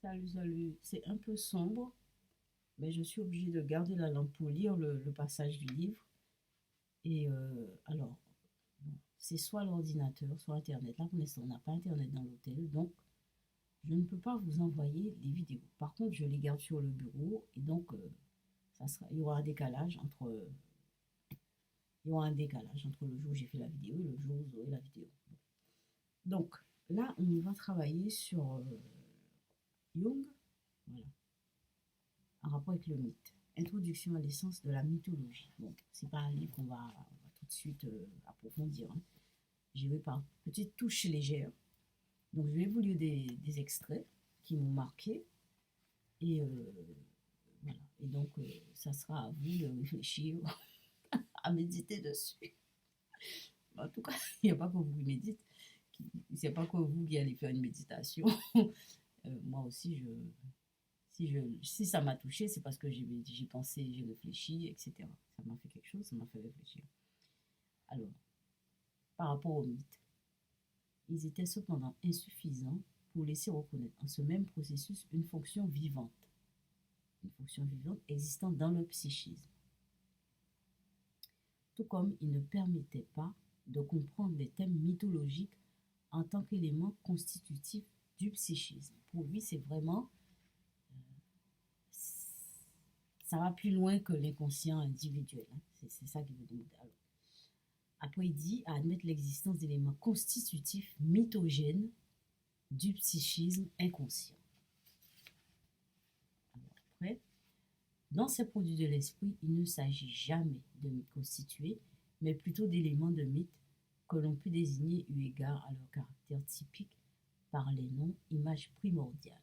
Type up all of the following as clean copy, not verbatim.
Salut, salut. C'est un peu sombre, mais je suis obligée de garder la lampe pour lire le passage du livre. Alors, bon, c'est soit l'ordinateur, soit Internet. Là, pour l'instant, on n'a pas Internet dans l'hôtel, donc je ne peux pas vous envoyer les vidéos. Par contre, je les garde sur le bureau et donc il y aura un décalage entre le jour où j'ai fait la vidéo et le jour où vous aurez la vidéo. Donc, là, on va travailler sur Jung, voilà, en rapport avec le mythe. Introduction à l'essence de la mythologie. Bon, c'est pas un livre qu'on va tout de suite approfondir, hein. J'y vais par petites touches légères. Donc, je vais vous lire des extraits qui m'ont marqué. Et voilà. Et donc, ça sera à vous de réfléchir, à méditer dessus. En tout cas, il n'y a pas que vous qui méditez. C'est pas que vous qui allez faire une méditation. Moi aussi, si ça m'a touché, c'est parce que j'ai pensé, j'ai réfléchi, etc. Ça m'a fait quelque chose, ça m'a fait réfléchir. Alors, par rapport aux mythes, ils étaient cependant insuffisants pour laisser reconnaître en ce même processus une fonction vivante existant dans le psychisme. Tout comme ils ne permettaient pas de comprendre les thèmes mythologiques en tant qu'éléments constitutifs du psychisme. Pour lui, c'est vraiment, ça va plus loin que l'inconscient individuel, hein. C'est ça qu'il veut dire. Alors, après, il dit à admettre l'existence d'éléments constitutifs mythogènes du psychisme inconscient. Alors, après, dans ces produits de l'esprit, il ne s'agit jamais de mythes constitués, mais plutôt d'éléments de mythes que l'on peut désigner eu égard à leur caractère typique par les noms images primordiales.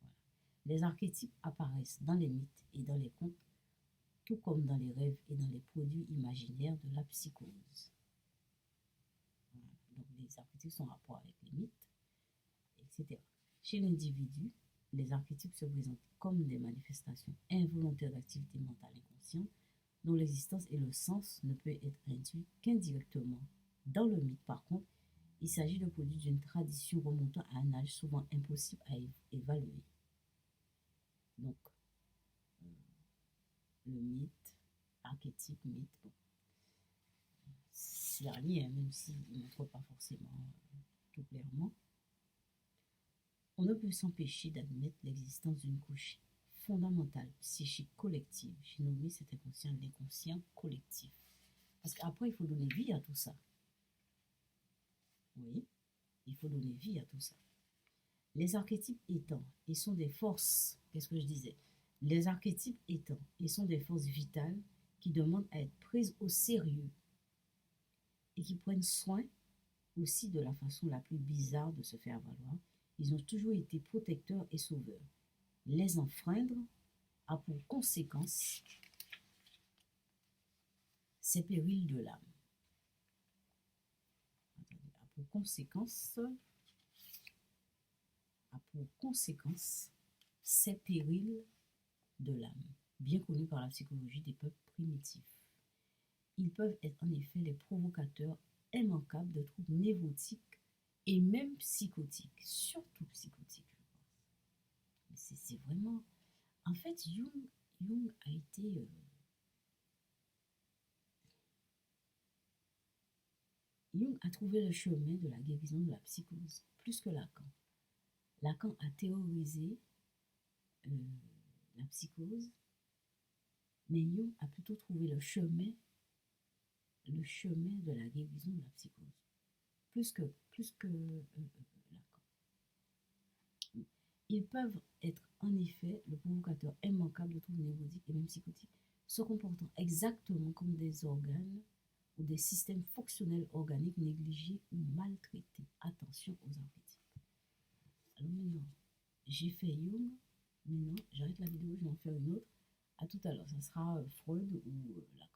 Voilà. Les archétypes apparaissent dans les mythes et dans les contes, tout comme dans les rêves et dans les produits imaginaires de la psychose. Voilà. Donc les archétypes sont en rapport avec les mythes, etc. Chez l'individu, les archétypes se présentent comme des manifestations involontaires d'activité mentale inconsciente dont l'existence et le sens ne peut être induit qu'indirectement. Dans le mythe, par contre, il s'agit de produits d'une tradition remontant à un âge souvent impossible à évaluer. Donc, le mythe, archétype, mythe, bon, c'est lié, hein, même s'il ne montre pas forcément tout clairement. On ne peut s'empêcher d'admettre l'existence d'une couche fondamentale, psychique collective. J'ai nommé cet inconscient l'inconscient collectif. Parce qu'après, il faut donner vie à tout ça. Oui, il faut donner vie à tout ça. Les archétypes étant et sont des forces, qu'est-ce que je disais? Les archétypes étant et sont des forces vitales qui demandent à être prises au sérieux et qui prennent soin aussi de la façon la plus bizarre de se faire valoir. Ils ont toujours été protecteurs et sauveurs. Les enfreindre a pour conséquence ces périls de l'âme. A pour conséquence ces périls de l'âme, bien connus par la psychologie des peuples primitifs. Ils peuvent être en effet les provocateurs immanquables de troubles névrotiques et même psychotiques, surtout psychotiques, je pense. C'est vraiment... En fait, Jung a été... Jung a trouvé le chemin de la guérison de la psychose, plus que Lacan. Lacan a théorisé euh, la psychose, mais Jung a plutôt trouvé le chemin de la guérison de la psychose, plus que Lacan. Ils peuvent être en effet le provocateur immanquable de troubles névrotiques et même psychotiques, se comportant exactement comme des organes ou des systèmes fonctionnels organiques négligés ou maltraités. Attention aux archétypes. Alors maintenant, j'ai fait Jung. Maintenant, j'arrête la vidéo, je vais en faire une autre. À tout à l'heure, ça sera Freud ou Lacan.